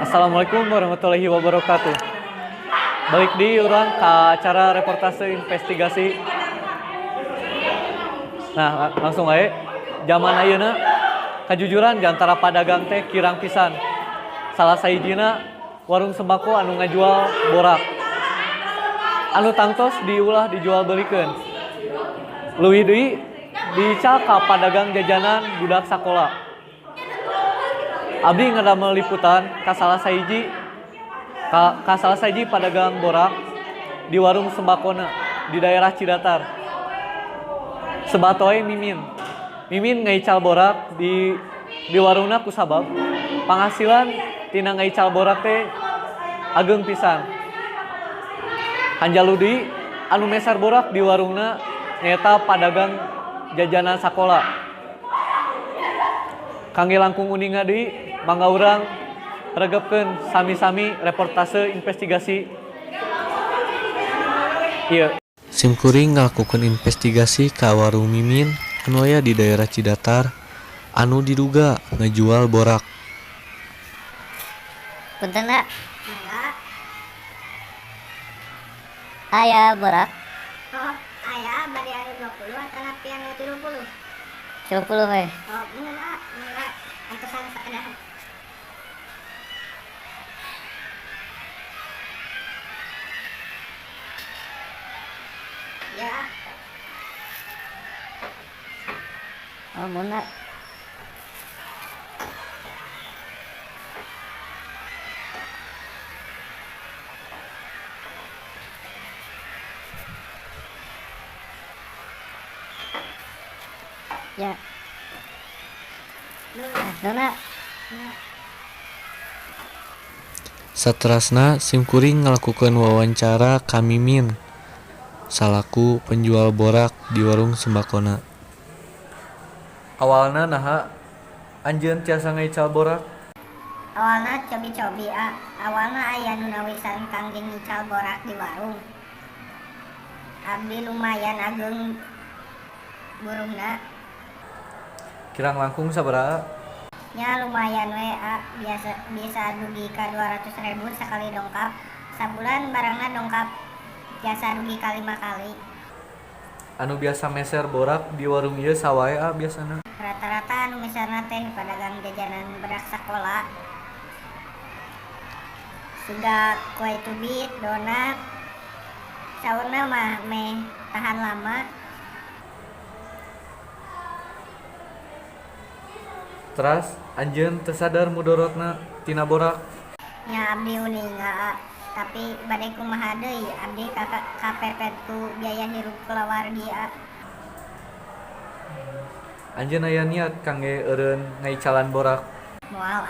Assalamualaikum warahmatullahi wabarakatuh. Balik di urang ke acara reportase investigasi. Nah, langsung aja. Zaman ayeuna kajujuran di antara padagang teh kirang pisan. Salah sahijina warung sembako anu ngajual borak. Anu tangtos diulah dijual belikeun. Leuwih deui dical ka padagang jajanan budak sakola. Abdi ngadamel liputan ka salah sahiji padagang borak di warung sembakona di daerah Cidatar. Sebatoy Mimin ngaical borak di warungna kusabab penghasilan tina ngaical borak teh ageung pisan. Hanjaludi anu meser borak di warungna nyaeta padagang jajanan sakola. Kangge langkung uninga deui mangga urang regepkeun sami-sami reportase investigasi. Ieu. Simkuring ngalakukeun investigasi ka warung Mimin anu aya di daerah Cidatar anu diduga ngejual borak. Punten, Nak. Aya borak? Oh, aya bari anu 20 atau napi anu 30. 30 we. Oh, mula antosan sakadahan. Ya. Oh, muna. Ya. Dona. Saterasna simkuring ngalakukeun wawancara ka Mimin salaku penjual borak di warung sembakona. Awalna naha anjeun tiasa ngaical borak? Awalna cobi-cobi awalna aya nu nawisan kangge ngical borak di warung. Abdi lumayan ageung burungna. Kirang langkung sabaraha? Nya lumayan we bisa dugi ka 200.000 sekali dongkap. Sabulan barangna dongkap biasa dugi ka 5 kali. Anu biasa meser borak di warung ieu sawae biasana? Rata-rata anu misalna teh pedagang jajanan bedak sakola. Sudah kue cubit, donat. Saurna mah meh tahan lama. Teras anjeun teu sadar mudorotna tina borak? Nya abdi uninga tapi bade kumaha deui abdi kapepet ku biaya hirup kulawargi Anjeun aya niat kangge eureun ngaicalan borak? moal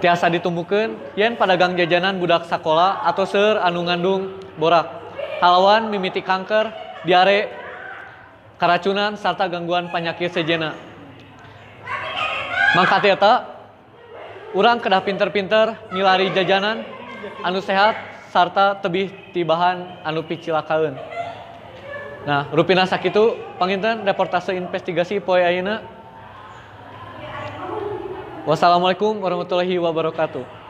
Tiasa ditumbukeun yen padagang jajanan budak sakola atau seueur anu ngandung borak. Halawan mimiti kanker, diare, karacunan sarta gangguan penyakit sejenna. Mangka eta urang kedah pinter-pinter milari jajanan anu sehat sarta tebih ti bahan anu picilakaeun. Nah, rupina sakitu panginten reportase investigasi poe ayeuna. Wassalamualaikum warahmatullahi wabarakatuh.